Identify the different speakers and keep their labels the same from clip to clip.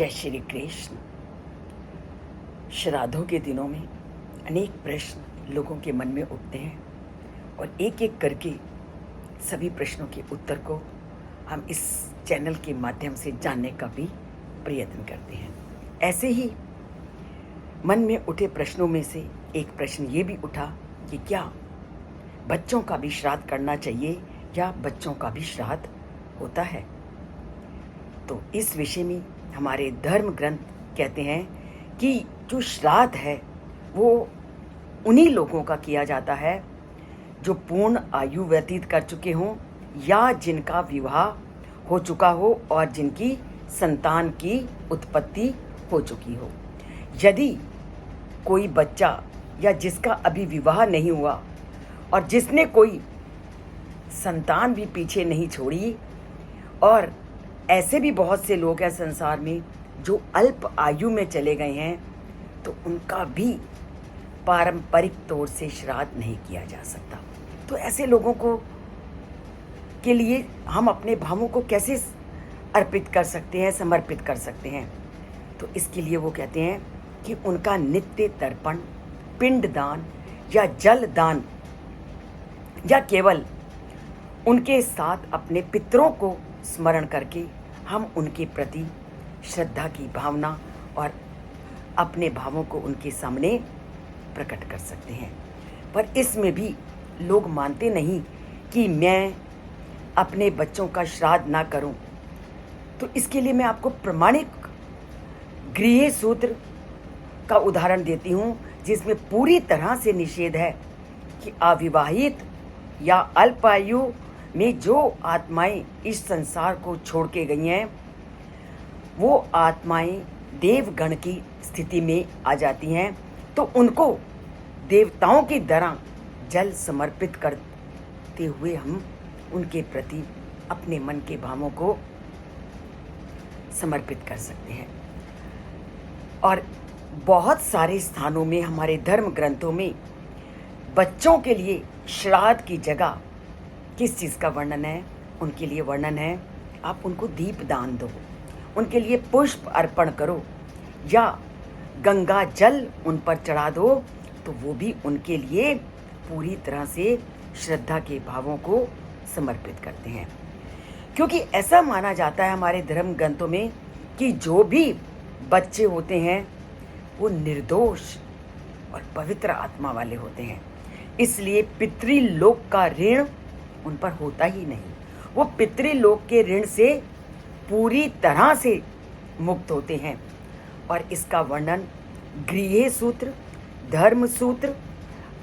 Speaker 1: जय श्री कृष्ण। श्राद्धों के दिनों में अनेक प्रश्न लोगों के मन में उठते हैं और एक एक करके सभी प्रश्नों के उत्तर को हम इस चैनल के माध्यम से जानने का भी प्रयत्न करते हैं। ऐसे ही मन में उठे प्रश्नों में से एक प्रश्न ये भी उठा कि क्या बच्चों का भी श्राद्ध करना चाहिए या बच्चों का भी श्राद्ध होता है। तो इस विषय में हमारे धर्म ग्रंथ कहते हैं कि जो श्राद्ध है वो उन्हीं लोगों का किया जाता है जो पूर्ण आयु व्यतीत कर चुके हों या जिनका विवाह हो चुका हो और जिनकी संतान की उत्पत्ति हो चुकी हो। यदि कोई बच्चा या जिसका अभी विवाह नहीं हुआ और जिसने कोई संतान भी पीछे नहीं छोड़ी, और ऐसे भी बहुत से लोग हैं संसार में जो अल्प आयु में चले गए हैं, तो उनका भी पारंपरिक तौर से श्राद्ध नहीं किया जा सकता। तो ऐसे लोगों को के लिए हम अपने भावों को कैसे अर्पित कर सकते हैं, समर्पित कर सकते हैं। तो इसके लिए वो कहते हैं कि उनका नित्य तर्पण, पिंड दान या जल दान या केवल उनके साथ अपने पितरों को स्मरण करके हम उनके प्रति श्रद्धा की भावना और अपने भावों को उनके सामने प्रकट कर सकते हैं। पर इसमें भी लोग मानते नहीं कि मैं अपने बच्चों का श्राद्ध ना करूं। तो इसके लिए मैं आपको प्रमाणिक गृह सूत्र का उदाहरण देती हूं, जिसमें पूरी तरह से निषेध है कि अविवाहित या अल्पायु में जो आत्माएं इस संसार को छोड़ के गई हैं, वो आत्माएं देवगण की स्थिति में आ जाती हैं। तो उनको देवताओं की तरह जल समर्पित करते हुए हम उनके प्रति अपने मन के भावों को समर्पित कर सकते हैं। और बहुत सारे स्थानों में हमारे धर्म ग्रंथों में बच्चों के लिए श्राद्ध की जगह किस चीज़ का वर्णन है, उनके लिए वर्णन है आप उनको दीप दान दो, उनके लिए पुष्प अर्पण करो या गंगा जल उन पर चढ़ा दो। तो वो भी उनके लिए पूरी तरह से श्रद्धा के भावों को समर्पित करते हैं। क्योंकि ऐसा माना जाता है हमारे धर्म ग्रंथों में कि जो भी बच्चे होते हैं वो निर्दोष और पवित्र आत्मा वाले होते हैं, इसलिए पितृलोक का ऋण उन पर होता ही नहीं। वो पितृलोक के ऋण से पूरी तरह से मुक्त होते हैं। और इसका वर्णन गृह सूत्र, धर्म सूत्र,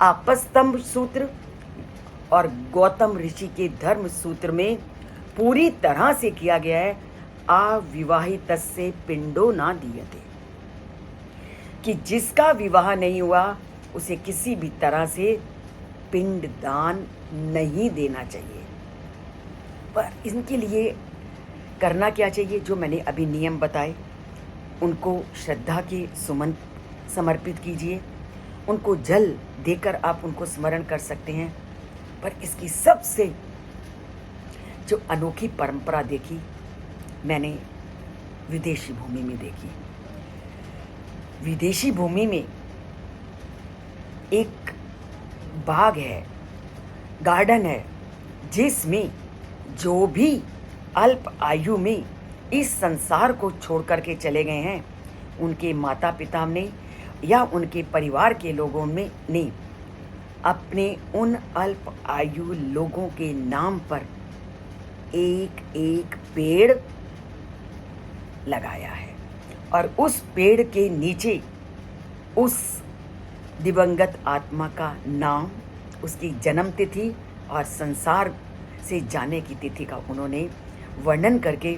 Speaker 1: आपस्तंभ सूत्र और गौतम ऋषि के धर्म सूत्र में पूरी तरह से किया गया है। अविवाहितस्य पिंडो ना दीयते, कि जिसका विवाह नहीं हुआ उसे किसी भी तरह से पिंड दान नहीं देना चाहिए। पर इनके लिए करना क्या चाहिए? जो मैंने अभी नियम बताए, उनको श्रद्धा के सुमन समर्पित कीजिए, उनको जल देकर आप उनको स्मरण कर सकते हैं। पर इसकी सबसे जो अनोखी परंपरा देखी मैंने विदेशी भूमि में देखी। विदेशी भूमि में एक बाग है, गार्डन है, जिसमें जो भी अल्प आयु में इस संसार को छोड़ करके चले गए हैं, उनके माता पिता ने या उनके परिवार के लोगों में ने अपने उन अल्प आयु लोगों के नाम पर एक एक पेड़ लगाया है। और उस पेड़ के नीचे उस दिवंगत आत्मा का नाम, उसकी जन्म तिथि और संसार से जाने की तिथि का उन्होंने वर्णन करके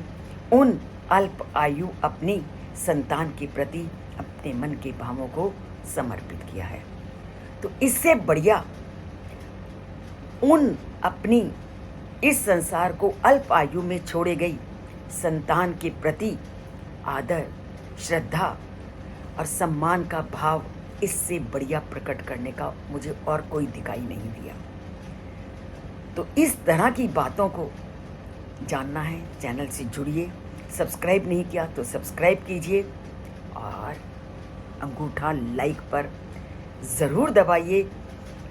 Speaker 1: उन अल्प आयु अपनी संतान के प्रति अपने मन के भावों को समर्पित किया है। तो इससे बढ़िया उन अपनी इस संसार को अल्प आयु में छोड़े गई संतान के प्रति आदर, श्रद्धा और सम्मान का भाव इससे बढ़िया प्रकट करने का मुझे और कोई दिखाई नहीं दिया। तो इस तरह की बातों को जानना है, चैनल से जुड़िए, सब्सक्राइब नहीं किया तो सब्सक्राइब कीजिए और अंगूठा लाइक पर ज़रूर दबाइए,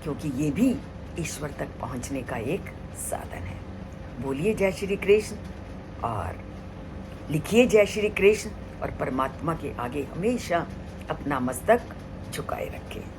Speaker 1: क्योंकि ये भी ईश्वर तक पहुंचने का एक साधन है। बोलिए जय श्री कृष्ण और लिखिए जय श्री कृष्ण, और परमात्मा के आगे हमेशा अपना मस्तक झुकाए रखें।